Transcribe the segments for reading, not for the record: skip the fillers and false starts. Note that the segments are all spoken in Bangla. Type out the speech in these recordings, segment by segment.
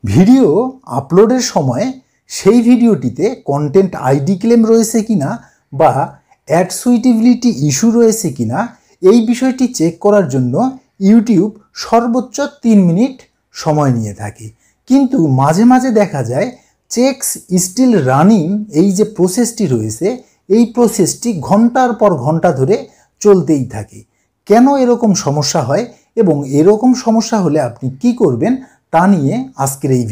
ভিডিও আপলোডের সময় সেই ভিডিওটিতে কন্টেন্ট আইডি ক্লেম রয়েছে কিনা বা অ্যাড সুইটেবিলিটি ইস্যু রয়েছে কিনা এই বিষয়টি চেক করার জন্য ইউটিউব সর্বোচ্চ 3 মিনিট সময় নিয়ে থাকে। কিন্তু মাঝে মাঝে দেখা যায় চেকস স্টিল রানিং, এই যে প্রসেসটি রয়েছে এই প্রসেসটি ঘন্টার পর ঘন্টা ধরে চলতেই থাকে। কেন এরকম সমস্যা হয় এবং এরকম সমস্যা হলে আপনি কি করবেন তা নিয়ে আজকের এই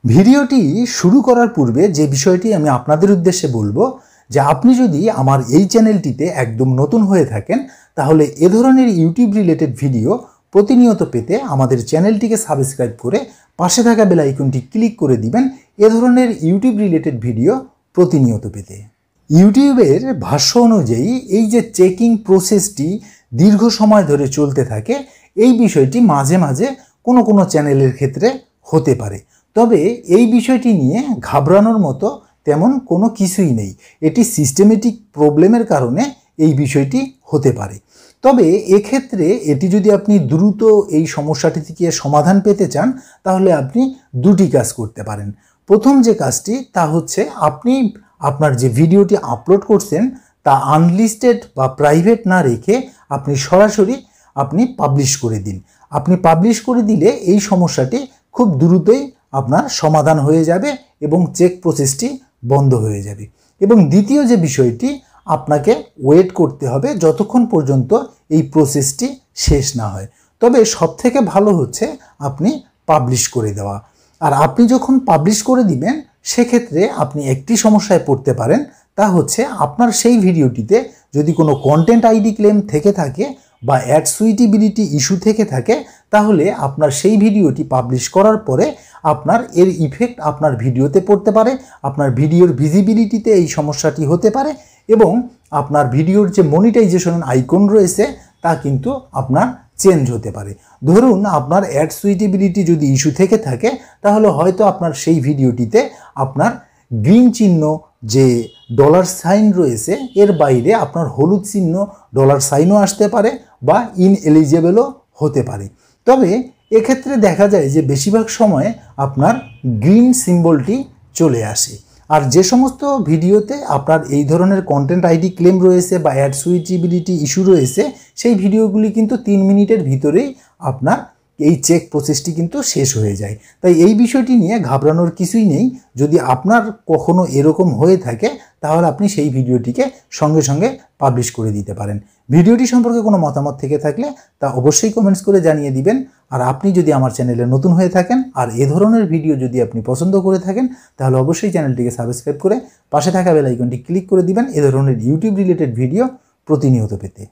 ভিডিওটি শুরু করার পূর্বে যে বিষয়টি আমি আপনাদের উদ্দেশ্যে বলবো যে আপনি যদি আমার এই চ্যানেলটিতে একদম নতুন হয়ে থাকেন তাহলে এ ধরনের ইউটিউব রিলেটেড ভিডিও প্রতিনিয়ত পেতে আমাদের চ্যানেলটিকে সাবস্ক্রাইব করে পাশে থাকা বেল আইকনটি ক্লিক করে দিবেন এ ধরনের ইউটিউব রিলেটেড ভিডিও প্রতিনিয়ত পেতে। ইউটিউবের ভাষ্য অনুযায়ী এই যে চেকিং প্রসেসটি দীর্ঘ সময় ধরে চলতে থাকে এই বিষয়টি মাঝে মাঝে কোনো চ্যানেলের ক্ষেত্রে হতে পারে। তবে এই বিষয়টি নিয়ে ঘাবড়ানোর মতো তেমন কোনো কিছুই নেই। এটি সিস্টেমেটিক প্রবলেমের কারণে এই বিষয়টি হতে পারে। তবে এক্ষেত্রে এটি যদি আপনি দ্রুত এই সমস্যাটি থেকে সমাধান পেতে চান তাহলে আপনি দুটি কাজ করতে পারেন। প্রথম যে কাজটি তা হচ্ছে আপনি আপনার যে ভিডিওটি আপলোড করছেন তা আনলিস্টেড বা প্রাইভেট না রেখে আপনি সরাসরি পাবলিশ করে দিন। আপনি পাবলিশ করে দিলে এই সমস্যাটি খুব দ্রুতই আপনার সমাধান হয়ে যাবে এবং চেক প্রসেসটি বন্ধ হয়ে যাবে। এবং দ্বিতীয় যে বিষয়টি, আপনাকে ওয়েট করতে হবে যতক্ষণ পর্যন্ত এই প্রসেসটি শেষ না হয়। তবে সবথেকে ভালো হচ্ছে আপনি পাবলিশ করে দেওয়া। আর আপনি যখন পাবলিশ করে দিবেন সেক্ষেত্রে আপনি একটি সমস্যায় পড়তে পারেন, তা হচ্ছে আপনার সেই ভিডিওটিতে যদি কোনো কন্টেন্ট আইডি ক্লেম থেকে থাকে বা অ্যাড সুইটেবিলিটি ইস্যু থেকে থাকে তাহলে আপনার সেই ভিডিওটি পাবলিশ করার পরে আপনার এর ইফেক্ট আপনার ভিডিওতে পড়তে পারে, আপনার ভিডিওর ভিজিবিলিটিতে এই সমস্যাটি হতে পারে এবং আপনার ভিডিওর যে মনিটাইজেশন আইকন রয়েছে তা কিন্তু আপনার চেঞ্জ হতে পারে। ধরুন আপনার অ্যাড সুইটেবিলিটি যদি ইস্যু থেকে থাকে তাহলে হয়তো আপনার সেই ভিডিওটিতে আপনার গ্রিন চিহ্ন যে ডলার সাইন রয়েছে এর বাইরে আপনার হলুদ চিহ্ন ডলার সাইনও আসতে পারে বা ইনএলিজেবলও হতে পারে। তবে এক্ষেত্রে দেখা যায় যে বেশিরভাগ সময় আপনার গ্রিন সিম্বলটি চলে আসে। আর যে সমস্ত ভিডিওতে আপনার এই ধরনের কন্টেন্ট আইডি ক্লেম রয়েছে বা অ্যাড সুইটেবিলিটি ইস্যু রয়েছে সেই ভিডিওগুলি কিন্তু 3 মিনিটের ভিতরেই আপনার এই চেক প্রসেসটি কিন্তু শেষ হয়ে যায়। তাই এই বিষয়টি নিয়ে ঘাবড়ানোর কিছুই নেই। যদি আপনার কখনো এরকম হয়ে থাকে তাহলে আপনি সেই ভিডিওটিকে সঙ্গে সঙ্গে পাবলিশ করে দিতে পারেন। ভিডিওটি সম্পর্কে কোনো মতামত থেকে থাকলে তা অবশ্যই কমেন্টস করে জানিয়ে দিবেন। আর আপনি যদি আমার চ্যানেলে নতুন হয়ে থাকেন আর এ ধরনের ভিডিও যদি আপনি পছন্দ করে থাকেন তাহলে অবশ্যই চ্যানেলটিকে সাবস্ক্রাইব করে পাশে থাকা বেল আইকনটি ক্লিক করে দিবেন এ ধরনের ইউটিউব রিলেটেড ভিডিও প্রতিনিয়ত পেতে।